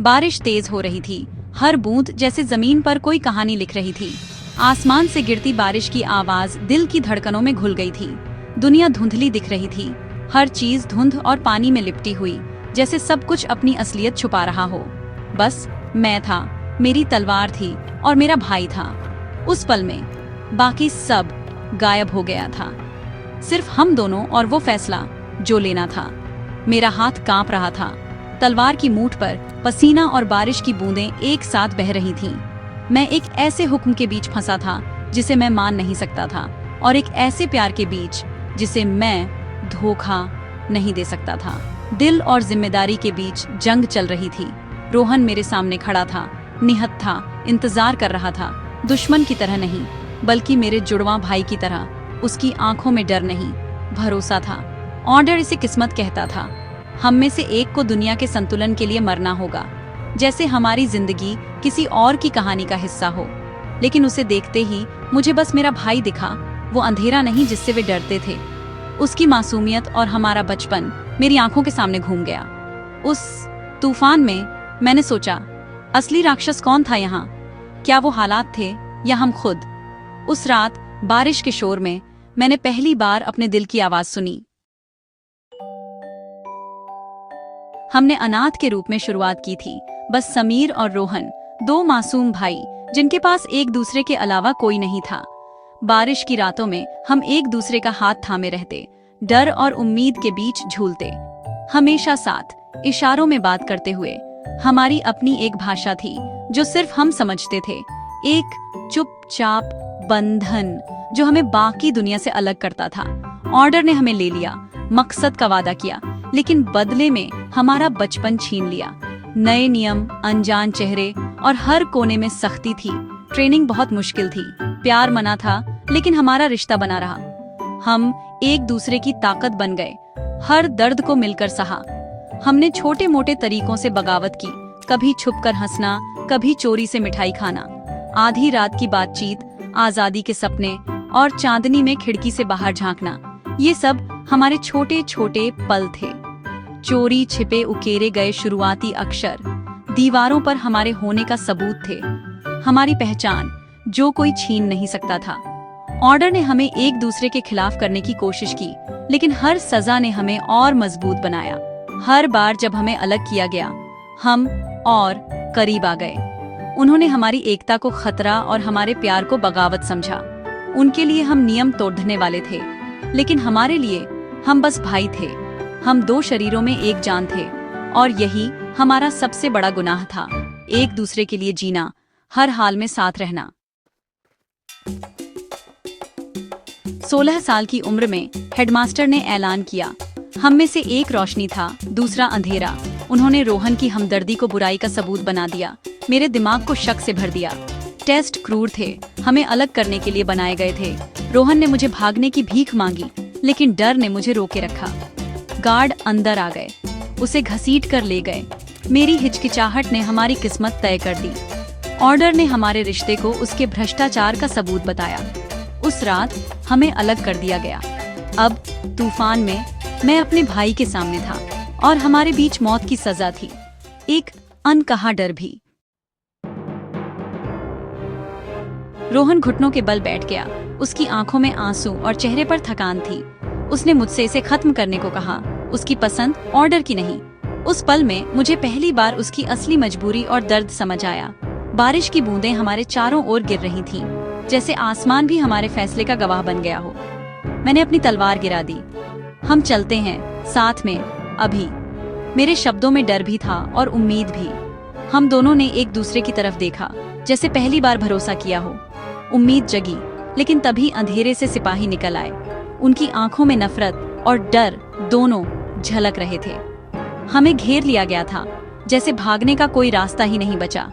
बारिश तेज हो रही थी, हर बूंद जैसे जमीन पर कोई कहानी लिख रही थी। आसमान से गिरती बारिश की आवाज दिल की धड़कनों में घुल गई थी। दुनिया धुंधली दिख रही थी, हर चीज धुंध और पानी में लिपटी हुई, जैसे सब कुछ अपनी असलियत छुपा रहा हो। बस मैं था, मेरी तलवार थी और मेरा भाई था। उस पल में बाकी सब गायब हो गया था, सिर्फ हम दोनों और वो फैसला जो लेना था। मेरा हाथ कांप रहा था, तलवार की मूठ पर पसीना और बारिश की बूंदें एक साथ बह रही थीं। मैं एक ऐसे हुक्म के बीच फंसा था जिसे मैं मान नहीं सकता था, और एक ऐसे प्यार के बीच जिसे मैं धोखा नहीं दे सकता था। दिल और जिम्मेदारी के बीच जंग चल रही थी। रोहन मेरे सामने खड़ा था, निहत्था था, इंतजार कर रहा था, दुश्मन की तरह नहीं बल्कि मेरे जुड़वां भाई की तरह। उसकी आंखों में डर नहीं, भरोसा था। ऑर्डर इसे किस्मत कहता था। हम में से एक को दुनिया के संतुलन के लिए मरना होगा, जैसे हमारी जिंदगी किसी और की कहानी का हिस्सा हो। लेकिन उसे देखते ही मुझे बस मेरा भाई दिखा, वो अंधेरा नहीं जिससे वे डरते थे। उसकी मासूमियत और हमारा बचपन मेरी आंखों के सामने घूम गया। उस तूफान में मैंने सोचा, असली राक्षस कौन था यहाँ? क्या वो हालात थे या हम खुद? उस रात बारिश के शोर में मैंने पहली बार अपने दिल की आवाज सुनी। हमने अनाथ के रूप में शुरुआत की थी, बस समीर और रोहन, दो मासूम भाई जिनके पास एक दूसरे के अलावा कोई नहीं था। बारिश की रातों में हम एक दूसरे का हाथ थामे रहते, डर और उम्मीद के बीच झूलते, हमेशा साथ, इशारों में बात करते हुए। हमारी अपनी एक भाषा थी जो सिर्फ हम समझते थे, एक चुपचाप बंधन जो हमें बाकी दुनिया से अलग करता था। ऑर्डर ने हमें ले लिया, मकसद का वादा किया, लेकिन बदले में हमारा बचपन छीन लिया। नए नियम, अनजान चेहरे और हर कोने में सख्ती थी। ट्रेनिंग बहुत मुश्किल थी, प्यार मना था, लेकिन हमारा रिश्ता बना रहा। हम एक दूसरे की ताकत बन गए, हर दर्द को मिलकर सहा। हमने छोटे मोटे तरीकों से बगावत की, कभी छुपकर हंसना, कभी चोरी से मिठाई खाना, आधी रात की बातचीत, आजादी के सपने और चांदनी में खिड़की से बाहर झांकना। ये सब हमारे छोटे छोटे पल थे। चोरी छिपे उकेरे गए शुरुआती अक्षर दीवारों पर हमारे होने का सबूत थे। हमारी पहचान जो कोई छीन नहीं सकता था। ऑर्डर ने हमें एक दूसरे के खिलाफ करने की कोशिश की, लेकिन हर सजा ने हमें और मजबूत बनाया। हर बार जब हमें अलग किया गया, हम और करीब आ गए। उन्होंने हमारी एकता को खतरा और हमारे प्यार को बगावत समझा। उनके लिए हम नियम तोड़ने वाले थे, लेकिन हमारे लिए हम बस भाई थे। हम दो शरीरों में एक जान थे, और यही हमारा सबसे बड़ा गुनाह था, एक दूसरे के लिए जीना, हर हाल में साथ रहना। 16 साल की उम्र में हेडमास्टर ने ऐलान किया, हम में से एक रोशनी था, दूसरा अंधेरा। उन्होंने रोहन की हमदर्दी को बुराई का सबूत बना दिया, मेरे दिमाग को शक से भर दिया। टेस्ट क्रूर थे, हमें अलग करने के लिए बनाए गए थे। रोहन ने मुझे भागने की भीख मांगी, लेकिन डर ने मुझे रोके रखा। गार्ड अंदर आ गए, उसे घसीट कर ले गए। मेरी हिचकिचाहट ने हमारी किस्मत तय कर दी। ऑर्डर ने हमारे रिश्ते को उसके भ्रष्टाचार का सबूत बताया। उस रात हमें अलग कर दिया गया। अब तूफान में मैं अपने भाई के सामने था, और हमारे बीच मौत की सजा थी, एक अनकहा डर भी। रोहन घुटनों के बल बैठ गया, उसकी आंखों में आंसू और चेहरे पर थकान थी। उसने मुझसे इसे खत्म करने को कहा, उसकी पसंद ऑर्डर की नहीं। उस पल में मुझे पहली बार उसकी असली मजबूरी और दर्द समझ आया। बारिश की बूंदें हमारे चारों ओर गिर रही थीं, जैसे आसमान भी हमारे फैसले का गवाह बन गया हो। मैंने अपनी तलवार गिरा दी। हम चलते हैं साथ में अभी। मेरे शब्दों में डर भी था और उम्मीद भी। हम दोनों ने एक दूसरे की तरफ देखा, जैसे पहली बार भरोसा किया हो। उम्मीद जगी, लेकिन तभी अंधेरे से सिपाही निकल आए। उनकी आंखों में नफरत और डर दोनों झलक रहे थे। हमें घेर लिया गया था, जैसे भागने का कोई रास्ता ही नहीं बचा।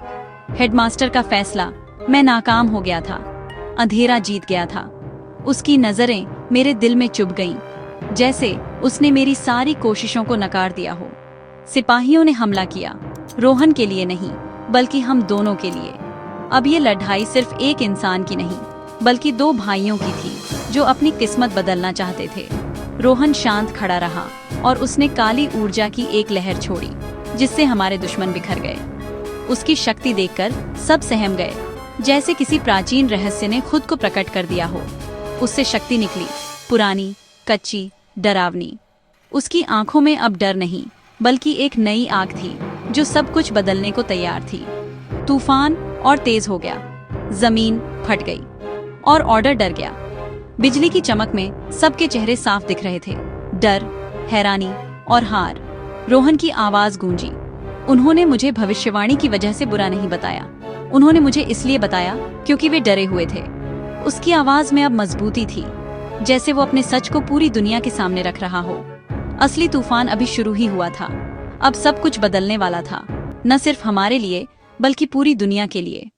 हेडमास्टर का फैसला, मैं नाकाम हो गया था, अंधेरा जीत गया था। उसकी नजरें मेरे दिल में चुभ गईं, जैसे उसने मेरी सारी कोशिशों को नकार दिया हो। सिपाहियों ने हमला किया, रोहन के लिए नहीं, बल्कि हम दोनों के लिए। अब ये लड़ाई सिर्फ एक इंसान की नहीं, बल्कि दो भाइयों की थी, जो अपनी किस्मत बदलना चाहते थे। रोहन शांत खड़ा रहा, और उसने काली ऊर्जा की एक लहर छोड़ी, जिससे हमारे दुश्मन बिखर गए। उसकी शक्ति देखकर सब सहम गए, जैसे किसी प्राचीन रहस्य ने खुद को प्रकट कर दिया हो। उससे शक्ति निकली, पुरानी, कच्ची, डरावनी। उसकी आंखों में अब डर नहीं, बल्कि एक नई आग थी जो सब कुछ बदलने को तैयार थी। तूफान और तेज हो गया, जमीन फट गई और ऑर्डर डर गया। बिजली की चमक में सबके चेहरे साफ दिख रहे थे, डर, हैरानी और हार। रोहन की आवाज गूंजी। उन्होंने मुझे भविष्यवाणी की वजह से बुरा नहीं बताया, उन्होंने मुझे इसलिए बताया क्योंकि वे डरे हुए थे। उसकी आवाज में अब मजबूती थी, जैसे वो अपने सच को पूरी दुनिया के सामने रख रहा हो। असली तूफान अभी शुरू ही हुआ था। अब सब कुछ बदलने वाला था, न सिर्फ हमारे लिए बल्कि पूरी दुनिया के लिए।